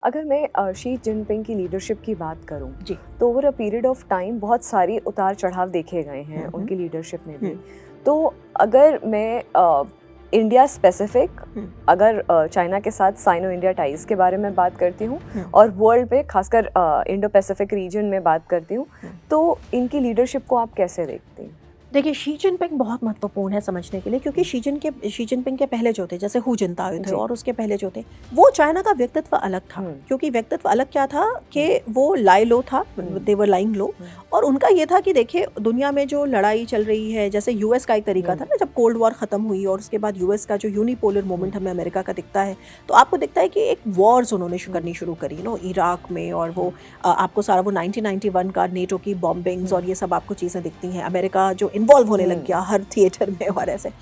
अगर मैं Xi Jinping की लीडरशिप की बात करूं जी। तो over a period of time बहुत सारी उतार चढ़ाव देखे गए हैं हुँ, हुँ। उनकी लीडरशिप में भी। हुँ, तो अगर मैं इंडिया स्पेसिफिक हुँ, अगर चाइना के साथ साइनो इंडिया टाइज के बारे में बात करती हूँ हुँ, और वर्ल्ड में खासकर इंडो पैसिफिक रीजन में बात करती हूँ, हुँ। तो इनकी लीडरशिप को आप कैसे देखते हैं? देखिए, शी जिनपिंग बहुत महत्वपूर्ण है समझने के लिए, क्योंकि शी जिनपिंग के पहले जो थे, जैसे हू जिनताओ थे, जी। और उसके पहले जो थे, वो चाइना का व्यक्तित्व अलग था। हुँ। क्योंकि व्यक्तित्व अलग क्या था कि वो लाई लो था, दे वर लाइंग लो। और उनका ये था कि देखिए, दुनिया में जो लड़ाई चल रही है, जैसे यूएस का एक तरीका था ना, जब कोल्ड वॉर खत्म हुई और उसके बाद यूएस का जो यूनिपोलर मोमेंट हमें अमेरिका का दिखता है, तो आपको दिखता है कि एक वॉर्स उन्होंने करनी शुरू करी नो इराक में, और वो आपको सारा वो 1991 का नेटो की बॉम्बिंग्स और ये सब आपको चीज़ें दिखती हैं। अमेरिका जो इन्वॉल्व होने लग गया हर थिएटर में, और ऐसे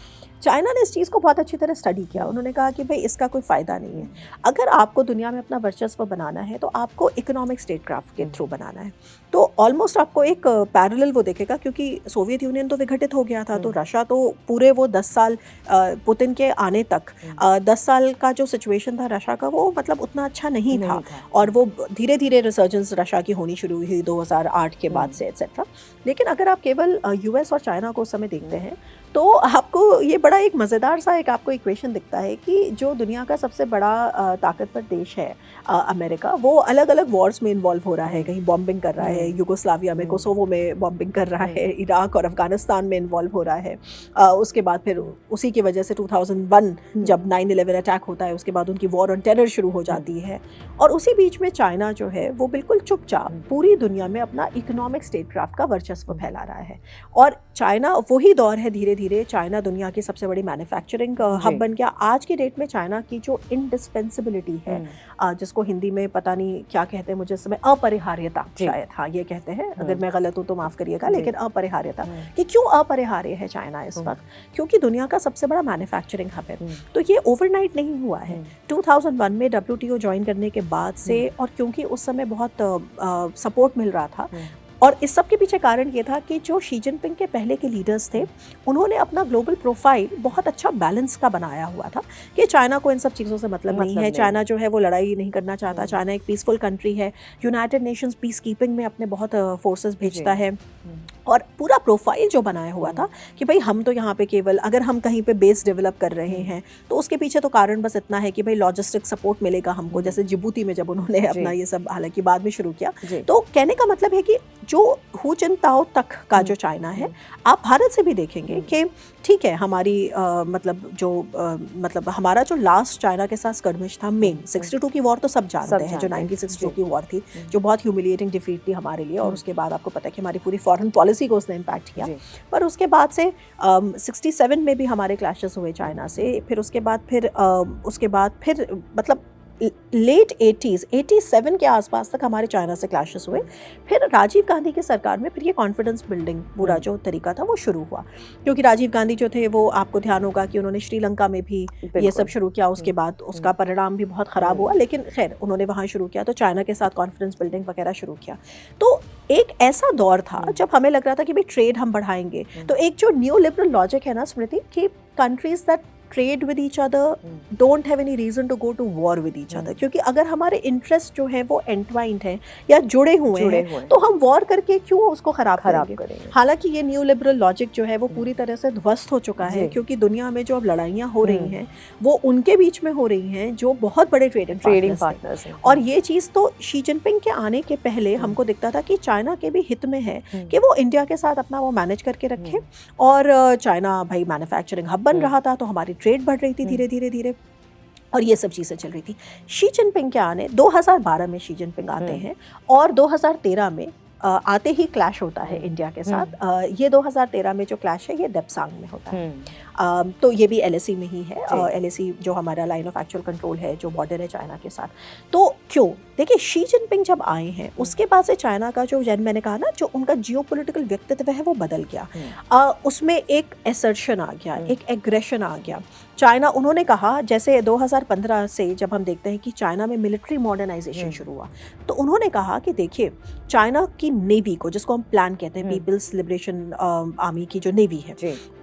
चाइना ने इस चीज़ को बहुत अच्छी तरह स्टडी किया। उन्होंने कहा कि भाई इसका कोई फ़ायदा नहीं है। अगर आपको दुनिया में अपना वर्चस्व बनाना है, तो आपको इकोनॉमिक स्टेटक्राफ्ट के थ्रू बनाना है। तो ऑलमोस्ट आपको एक पैरेलल वो देखेगा, क्योंकि सोवियत यूनियन तो विघटित हो गया था, तो रशिया तो पूरे वो 10 साल पुतिन के आने तक 10 साल का जो सिचुएशन था रशिया का, वो मतलब उतना अच्छा नहीं था। और वो धीरे धीरे रिसर्जेंस रशिया की होनी शुरू हुई 2008 के बाद से एट्सेट्रा। लेकिन अगर आप केवल यूएस और चाइना को उस समय देखते हैं, तो आपको ये बड़ा एक मज़ेदार सा एक आपको इक्वेशन दिखता है कि जो दुनिया का सबसे बड़ा ताकतवर देश है अमेरिका, वो अलग अलग वॉर्स में इन्वॉल्व हो रहा है। कहीं बॉम्बिंग कर रहा है युगोस्लाविया में, कोसोवो में बॉम्बिंग कर रहा है, इराक और अफगानिस्तान में इन्वॉल्व हो रहा है। उसके बाद फिर उसी की वजह से 2001 जब 9/11 अटैक होता है, उसके बाद उनकी वॉर ऑन टेरर शुरू हो जाती है। और उसी बीच में चाइना जो है वो बिल्कुल चुपचाप पूरी दुनिया में अपना इकोनॉमिक स्टेटक्राफ्ट का वर्चस्व फैला रहा है। और चाइना वही दौर है, धीरे धीरे चाइना दुनिया की सबसे बड़ी मैन्युफैक्चरिंग हब बन गया। आज की डेट में चाइना की जो इंडिस्पेंसिबिलिटी है, जिसको हिंदी में पता नहीं क्या कहते हैं, मुझे इस समय अपरिहार्यता शायद, हाँ ये कहते हैं, अगर मैं गलत हूँ तो माफ़ करिएगा, लेकिन अपरिहार्यता कि क्यों अपरिहार्य है चाइना इस वक्त, क्योंकि दुनिया का सबसे बड़ा मैन्युफैक्चरिंग हब है। तो ये ओवरनाइट नहीं हुआ है। 2001 में WTO ज्वाइन करने के बाद से, और क्योंकि उस समय बहुत सपोर्ट मिल रहा था, और इस सब के पीछे कारण ये था कि जो शी जिनपिंग के पहले के लीडर्स थे, उन्होंने अपना ग्लोबल प्रोफाइल बहुत अच्छा बैलेंस का बनाया हुआ था कि चाइना को इन सब चीज़ों से मतलब नहीं है। चाइना जो है वो लड़ाई नहीं करना चाहता। चाइना एक पीसफुल कंट्री है, यूनाइटेड नेशंस पीस कीपिंग में अपने बहुत फोर्सेस भेजता है। और पूरा प्रोफाइल जो बनाया हुआ था कि भाई हम तो यहाँ पे केवल, अगर हम कहीं पे बेस डेवलप कर रहे हैं, तो उसके पीछे तो कारण बस इतना है कि भाई लॉजिस्टिक सपोर्ट मिलेगा हमको। जैसे जिबूती में जब उन्होंने अपना ये सब हालांकि बाद में शुरू किया, तो कहने का मतलब है कि जो हू जिनताओ तक का जो चाइना है, आप भारत से भी देखेंगे कि ठीक है, हमारी मतलब हमारा जो लास्ट चाइना के साथ स्कर्मिश था, मेन 62 की वॉर तो सब जानते हैं, जो 1962 की वॉर थी, जो बहुत ह्यूमिलिएटिंग डिफीट थी हमारे लिए। और उसके बाद आपको पता है कि हमारी पूरी फॉरेन पॉलिसी को उसने इम्पैक्ट किया। पर उसके बाद से 67 में भी हमारे क्लैशेस हुए चाइना से। फिर उसके बाद फिर मतलब लेट 80s 87 के आसपास तक हमारे चाइना से क्लैशेस हुए। फिर राजीव गांधी की सरकार में फिर ये कॉन्फिडेंस बिल्डिंग पूरा जो तरीका था वो शुरू हुआ, क्योंकि राजीव गांधी जो थे वो, आपको ध्यान होगा कि उन्होंने श्रीलंका में भी ये सब शुरू किया। उसके बाद उसका परिणाम भी बहुत ख़राब हुआ, लेकिन खैर उन्होंने वहाँ शुरू किया, तो चाइना के साथ कॉन्फिडेंस बिल्डिंग वगैरह शुरू किया। तो एक ऐसा दौर था जब हमें लग रहा था कि भाई ट्रेड हम बढ़ाएंगे। तो एक जो न्यू लिबरल लॉजिक है ना स्मृति, कि countries that trade with each other don't have any reason to go to war with each other, क्योंकि अगर हमारे इंटरेस्ट जो है वो एंटवाइंड हैं या जुड़े हुए हैं, तो हम वॉर करके क्यों उसको खराब करेंगे। हालांकि ये न्यू लिबरल लॉजिक जो है वो पूरी तरह से ध्वस्त हो चुका है, क्योंकि दुनिया में जो अब लड़ाइयाँ हो रही हैं वो उनके बीच में हो रही हैं जो बहुत बड़े ट्रेडिंग पार्टनर्स हैं। और ये चीज़ तो शी जिनपिंग के आने के पहले हमको दिखता था कि चाइना के भी हित में है कि वो इंडिया के साथ अपना वो मैनेज करके रखे। और चाइना भाई मैन्युफैक्चरिंग हब बन रहा था, तो हमारी ट्रेड बढ़ रही थी धीरे धीरे धीरे, और ये सब चीज़ें चल रही थी। शी जिनपिंग के आने 2012 में शी जिनपिंग आते हैं, और 2013 में आते ही क्लैश होता है इंडिया के साथ। ये 2013 में जो क्लैश है ये डेप्सांग में होता है। तो ये भी LAC में ही है। LAC जो हमारा लाइन ऑफ एक्चुअल कंट्रोल है, जो बॉर्डर है चाइना के साथ। तो क्यों, देखिए शी जिनपिंग जब आए हैं उसके बाद से चाइना का जो मैंने कहा ना, जो उनका जियोपॉलिटिकल व्यक्तित्व है वो बदल गया। उसमें एक एसर्शन आ गया, एक एग्रेशन आ गया। चाइना, उन्होंने कहा, जैसे 2015 से जब हम देखते हैं कि चाइना में मिलिट्री मॉडर्नाइजेशन शुरू हुआ, तो उन्होंने कहा कि देखिए चाइना की नेवी को, जिसको हम प्लान कहते हैं, पीपल्स लिबरेशन आर्मी की जो नेवी है,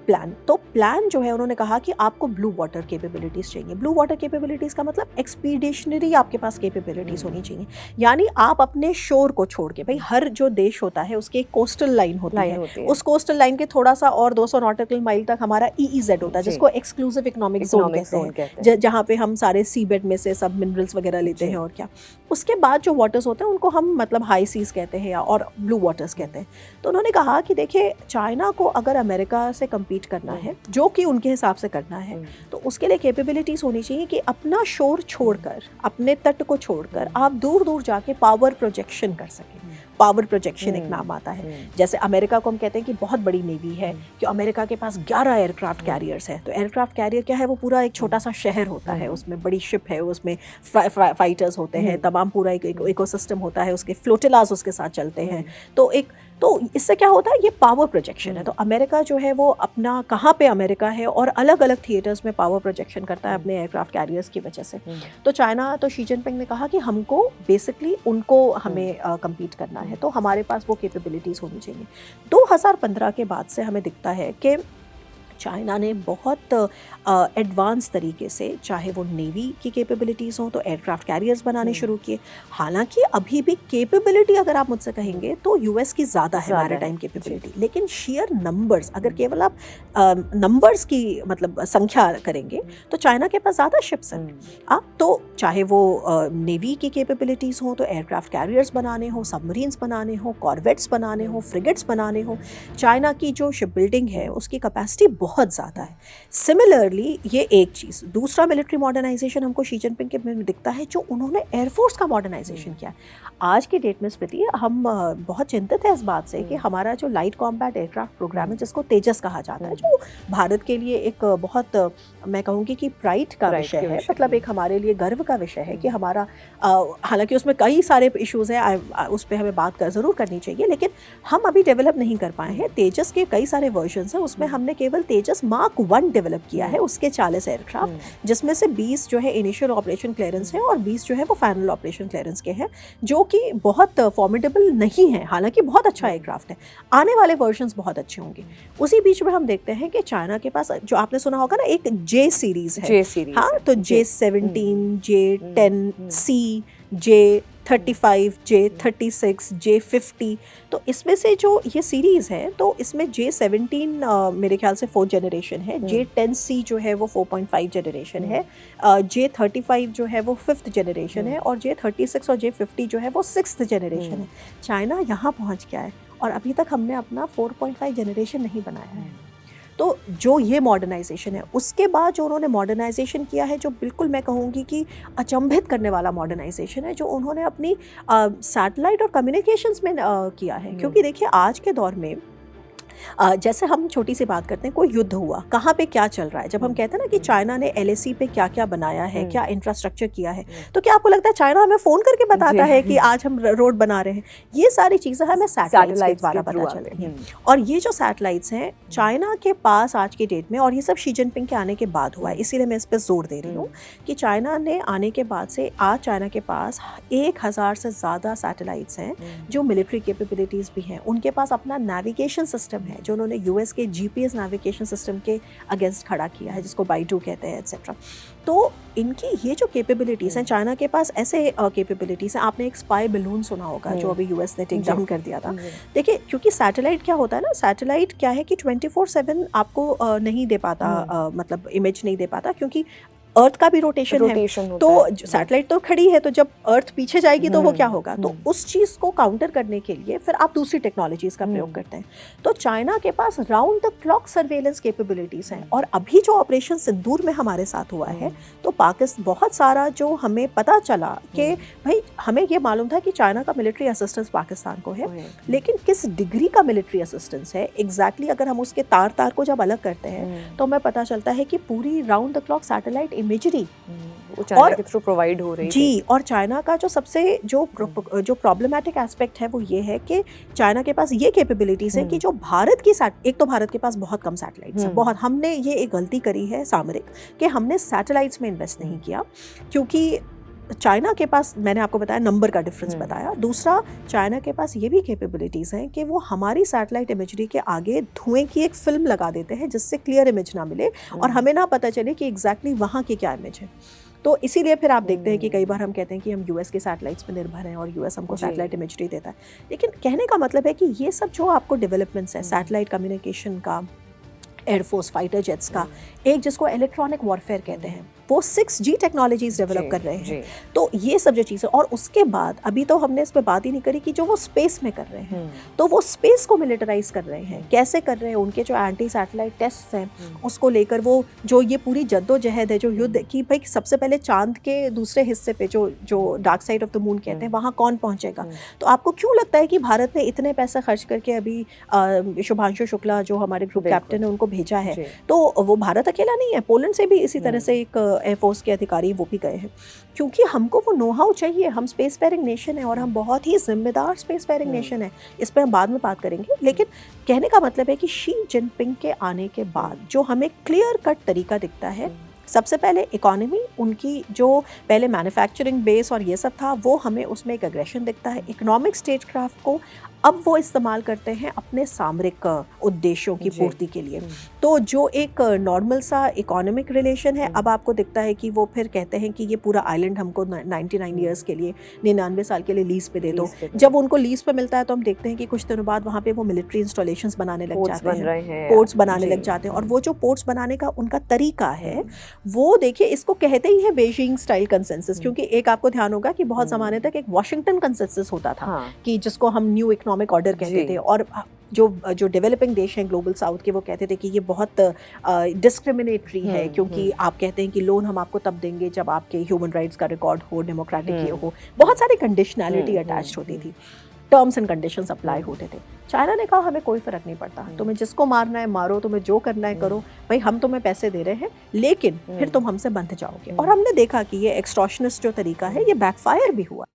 प्लान, तो प्लान जो है उन्होंने कहा कि आपको ब्लू वाटर कैपेबिलिटीज़ चाहिए। ब्लू वाटर कैपेबिलिटीज़ का मतलब एक्सपीडिशनरी आपके पास कैपेबिलिटीज़ होनी चाहिए, यानी आप अपने शोर को छोड़ के, भाई हर जो देश होता है उसकी एक कोस्टल लाइन होती है, उस कोस्टल लाइन के थोड़ा सा और 200 नॉटिकल माइल तक हमारा EEZ होता है, जिसको एक्सक्लूसिव इकोनॉमिक जोन कहते हैं, जहाँ पे हम सारे सी बेड में से सब मिनरल्स वगैरह लेते हैं और क्या। उसके बाद जो वाटर्स होते हैं उनको हम मतलब हाई सीज कहते हैं या और ब्लू वाटर्स कहते हैं। तो उन्होंने कहा कि देखिए, चाइना को अगर अमेरिका से कम्पीट करना है, जो कि उनके हिसाब से करना है, तो उसके लिए कैपेबिलिटीज होनी चाहिए कि अपना शोर छोड़कर, अपने तट को छोड़कर आप दूर दूर जाके पावर प्रोजेक्शन कर सकें। पावर प्रोजेक्शन एक नाम आता है। जैसे अमेरिका को हम कहते हैं कि बहुत बड़ी नेवी है, कि अमेरिका के पास 11 एयरक्राफ्ट कैरियर्स है। तो एयरक्राफ्ट कैरियर क्या है, वो पूरा एक छोटा सा शहर होता है, उसमें बड़ी शिप है, उसमें फाइटर्स होते हैं, तमाम पूरा एक इकोसिस्टम होता है, उसके फ्लोटिलाज उसके साथ चलते हैं। तो इससे क्या होता है, ये पावर प्रोजेक्शन है। तो अमेरिका जो है वो अपना कहाँ पे अमेरिका है और अलग अलग थिएटर्स में पावर प्रोजेक्शन करता है अपने एयरक्राफ्ट कैरियर्स की वजह से। तो चाइना, तो शी जिनपिंग ने कहा कि हमको बेसिकली उनको हमें कम्पीट करना है, तो हमारे पास वो कैपेबिलिटीज़ होनी चाहिए। 2015 के बाद से हमें दिखता है कि चाइना ने बहुत एडवांस तरीके से, चाहे वो नेवी की कैपेबिलिटीज़ हों, तो एयरक्राफ्ट कैरियर्स बनाने शुरू किए। हालांकि अभी भी कैपेबिलिटी अगर आप मुझसे कहेंगे तो यूएस की ज़्यादा है मैरीटाइम कैपेबिलिटी, लेकिन शेयर नंबर्स, अगर केवल आप नंबर्स की मतलब संख्या करेंगे तो चाइना के पास ज़्यादा शिप्स हैं। तो चाहे वो नेवी की कैपेबिलिटीज़ हों, तो एयरक्राफ्ट कैरियर्स बनाने हो, सबमरीन्स बनाने हो, कॉर्वेट्स बनाने हो, फ्रिगेट्स बनाने हो, चाइना की जो शिप बिल्डिंग है उसकी कैपेसिटी बहुत ज़्यादा है। सिमिलरली ये एक चीज़। दूसरा मिलिट्री मॉडर्नाइजेशन हमको शी जिनपिंग के में दिखता है, जो उन्होंने एयरफोर्स का मॉडर्नाइजेशन किया है। आज की डेट में स्मृति, हम बहुत चिंतित है इस बात से कि हमारा जो लाइट कॉम्बैट एयरक्राफ्ट प्रोग्राम है, जिसको तेजस कहा जाता है, जो भारत के लिए एक बहुत, मैं कहूँगी कि प्राइड का विषय है, मतलब एक हमारे लिए गर्व का विषय है कि हमारा, हालांकि उसमें कई सारे इश्यूज़ हैं, उस पर हमें बात ज़रूर करनी चाहिए, लेकिन हम अभी डेवलप नहीं कर पाए हैं। तेजस के कई सारे वर्जन्स हैं, उसमें हमने केवल तेजस Mark 1 डेवलप किया है, उसके 40 एयरक्राफ्ट, जिसमें से 20 जो है इनिशियल ऑपरेशन क्लियरेंस है और 20 जो है वो फाइनल ऑपरेशन क्लियरेंस के हैं, जो कि बहुत फॉर्मिडेबल नहीं है, हालांकि बहुत अच्छा एयरक्राफ्ट है। आने वाले वर्जन्स बहुत अच्छे होंगे। उसी बीच में हम देखते हैं कि चाइना के पास, जो आपने सुना होगा ना, एक J सीरीज है, हाँ, तो J17, J10C, J35, J36, J50, तो इसमें से जो ये सीरीज़ है, तो इसमें J17 मेरे ख्याल से 4th जनरेशन है, J10C जो है वो 4.5 जनरेशन है, J35 जो है वो 5th जनरेशन है, और J36 और J50 जो है वो 6th जनरेशन है। चाइना यहाँ पहुँच गया है और अभी तक हमने अपना 4.5 जनरेशन नहीं बनाया है। तो जो ये मॉडर्नाइजेशन है, उसके बाद जो उन्होंने मॉडर्नाइजेशन किया है, जो बिल्कुल मैं कहूँगी कि अचंभित करने वाला मॉडर्नाइजेशन है, जो उन्होंने अपनी सैटेलाइट और कम्युनिकेशंस में किया है। क्योंकि देखिए, आज के दौर में जैसे हम छोटी सी बात करते हैं, कोई युद्ध हुआ, कहाँ पे क्या चल रहा है, जब हम कहते हैं ना कि चाइना ने LAC पे क्या क्या बनाया है, क्या इंफ्रास्ट्रक्चर किया है, तो क्या आपको लगता है चाइना हमें फ़ोन करके बताता है कि आज हम रोड बना रहे हैं? ये सारी चीज़ें हमें सैटेलाइट्स के द्वारा पता चलती हैं। और ये जो सैटेलाइट्स हैं चाइना के पास आज की डेट में, और ये सब शी जिनपिंग के आने के बाद हुआ है, इसीलिए मैं इस पर जोर दे रही हूँ कि चाइना ने आने के बाद से आज चाइना के पास 1000 से ज़्यादा सैटेलाइट्स हैं, जो मिलिट्री कैपेबिलिटीज़ भी हैं। उनके पास अपना नेविगेशन सिस्टम है, जो उन्होंने US के GPS नेविगेशन सिस्टम के अगेंस्ट खड़ा किया है, जिसको बाइडू कहते हैं, एट्सेट्रा। तो इनकी ये जो कैपेबिलिटीज़ हैं, चाइना के पास ऐसे कैपेबिलिटीज़ हैं। आपने एक स्पाई बलून सुना होगा, जो अभी US ने टेक डाउन कर दिया था। देखिए, क्योंकि सैटेलाइट क्या होता है ना, सैटेलाइट क्या है कि 24/7 आपको नहीं दे पाता, मतलब इमेज नहीं दे पाता, क्योंकि अर्थ का भी रोटेशन है। तो सैटेलाइट तो खड़ी है, तो जब अर्थ पीछे जाएगी तो वो क्या होगा, तो उस चीज़ को काउंटर करने के लिए फिर आप दूसरी टेक्नोलॉजीज़ का प्रयोग करते हैं। तो चाइना के पास round the clock surveillance capabilities हैं। और अभी जो ऑपरेशन सिंदूर में हमारे साथ हुआ है, तो पाकिस्तान, बहुत सारा जो हमें पता चला कि भाई, हमें ये मालूम था कि चाइना का मिलिट्री असिस्टेंस पाकिस्तान को है, लेकिन किस डिग्री का मिलिट्री असिस्टेंस है एग्जैक्टली, अगर हम उसके तार को जब अलग करते हैं, तो हमें पता चलता है कि पूरी round the clock satellite imagery China के थ्रू प्रोवाइड हो रही जी। और चाइना का जो सबसे जो प्रॉब्लमेटिक एस्पेक्ट है, वो ये है कि चाइना के पास ये कैपेबिलिटीज़ है कि जो भारत की एक तो भारत के पास बहुत कम सैटेलाइट्स हैं, बहुत, हमने ये एक गलती करी है सामरिक, कि हमने सैटेलाइट्स में इन्वेस्ट नहीं किया, क्योंकि चाइना के पास, मैंने आपको बताया नंबर का डिफरेंस बताया, दूसरा चाइना के पास ये भी कैपेबिलिटीज़ हैं कि वो हमारी सैटेलाइट इमेजरी के आगे धुएं की एक फिल्म लगा देते हैं जिससे क्लियर इमेज ना मिले और हमें ना पता चले कि एग्जैक्टली वहाँ की क्या इमेज है। तो इसीलिए फिर आप देखते हैं कि कई बार हम कहते हैं कि हम यूएस के सैटेलाइट्स पे निर्भर हैं और यूएस हमको सैटेलाइट इमेजरी देता है। लेकिन कहने का मतलब है कि ये सब जो आपको डेवलपमेंट्स है सैटेलाइट कम्युनिकेशन का, एयरफोर्स फाइटर जेट्स का, एक जिसको इलेक्ट्रॉनिक वॉरफेयर कहते हैं, वो 6G टेक्नोलॉजीज डेवलप कर रहे हैं। तो ये सब जो चीज़ें, और उसके बाद अभी तो हमने इस पर बात ही नहीं करी कि जो वो स्पेस में कर रहे हैं, तो वो स्पेस को मिलिटराइज कर रहे हैं। कैसे कर रहे हैं? उनके जो एंटी सैटेलाइट टेस्ट हैं उसको लेकर वो जो ये पूरी जद्दोजहद है, जो युद्ध की भाई सबसे पहले चांद के दूसरे हिस्से पे जो dark side of the moon कहते हैं वहाँ कौन पहुँचेगा। तो आपको क्यों लगता है कि भारत ने इतने पैसा खर्च करके अभी शुभांशु शुक्ला जो हमारे ग्रुप कैप्टन है उनको भेजा है? तो वो भारत अकेला नहीं है, पोलैंड से भी इसी तरह से एक एयरफोर्स के अधिकारी वो भी गए हैं, क्योंकि हमको वो नो हाउ चाहिए। हम स्पेस फेयरिंग नेशन है और हम बहुत ही जिम्मेदार स्पेस फेयरिंग नेशन है, इस पर हम बाद में बात करेंगे। लेकिन कहने का मतलब है कि शी जिनपिंग के आने के बाद जो हमें क्लियर कट तरीका दिखता है, सबसे पहले इकोनॉमी, उनकी जो पहले मैन्युफैक्चरिंग बेस और ये सब था, वो हमें उसमें एक एग्रेशन दिखता है। इकोनॉमिक स्टेटक्राफ्ट को अब वो इस्तेमाल करते हैं अपने सामरिक उद्देश्यों की पूर्ति के लिए। तो जो एक नॉर्मल सा इकोनॉमिक रिलेशन है, अब आपको दिखता है कि वो फिर कहते हैं कि ये पूरा आइलैंड हमको 99 ईयर्स के लिए, 99 साल के लिए लीज पे दे दो। जब उनको लीज पे मिलता है तो हम देखते हैं कि कुछ दिनों बाद वहाँ पे वो मिलिट्री इंस्टॉलेशंस बनाने लग जाते हैं, पोर्ट्स बनाने लग जाते हैं। और वो जो पोर्ट्स बनाने का उनका तरीका है, वो देखिए, इसको कहते ही है बेइजिंग स्टाइल कंसेंसस, क्योंकि एक आपको ध्यान होगा कि बहुत ज़माने तक एक वॉशिंगटन कंसेंसस होता था कि जिसको हम न्यू इकोनॉमिक ऑर्डर कहते थे, और जो डेवलपिंग देश हैं ग्लोबल साउथ के, वो कहते थे कि ये बहुत डिस्क्रिमिनेटरी है, क्योंकि आप कहते हैं कि लोन हम आपको तब देंगे जब आपके ह्यूमन राइट्स का रिकॉर्ड हो, डेमोक्रेटिक ये हो, बहुत सारी कंडीशनैलिटी अटैच्ड होती थी, टर्म्स एंड कंडीशंस अप्लाई होते थे। चाइना ने कहा हमें कोई फ़र्क नहीं पड़ता, तुम्हें जिसको मारना है मारो, तुम्हें जो करना है करो, भाई हम तुम्हें पैसे दे रहे हैं लेकिन फिर तुम हमसे बंध जाओगे। और हमने देखा कि ये एक्सटॉर्शनिस्ट जो तरीका है ये बैकफायर भी हुआ।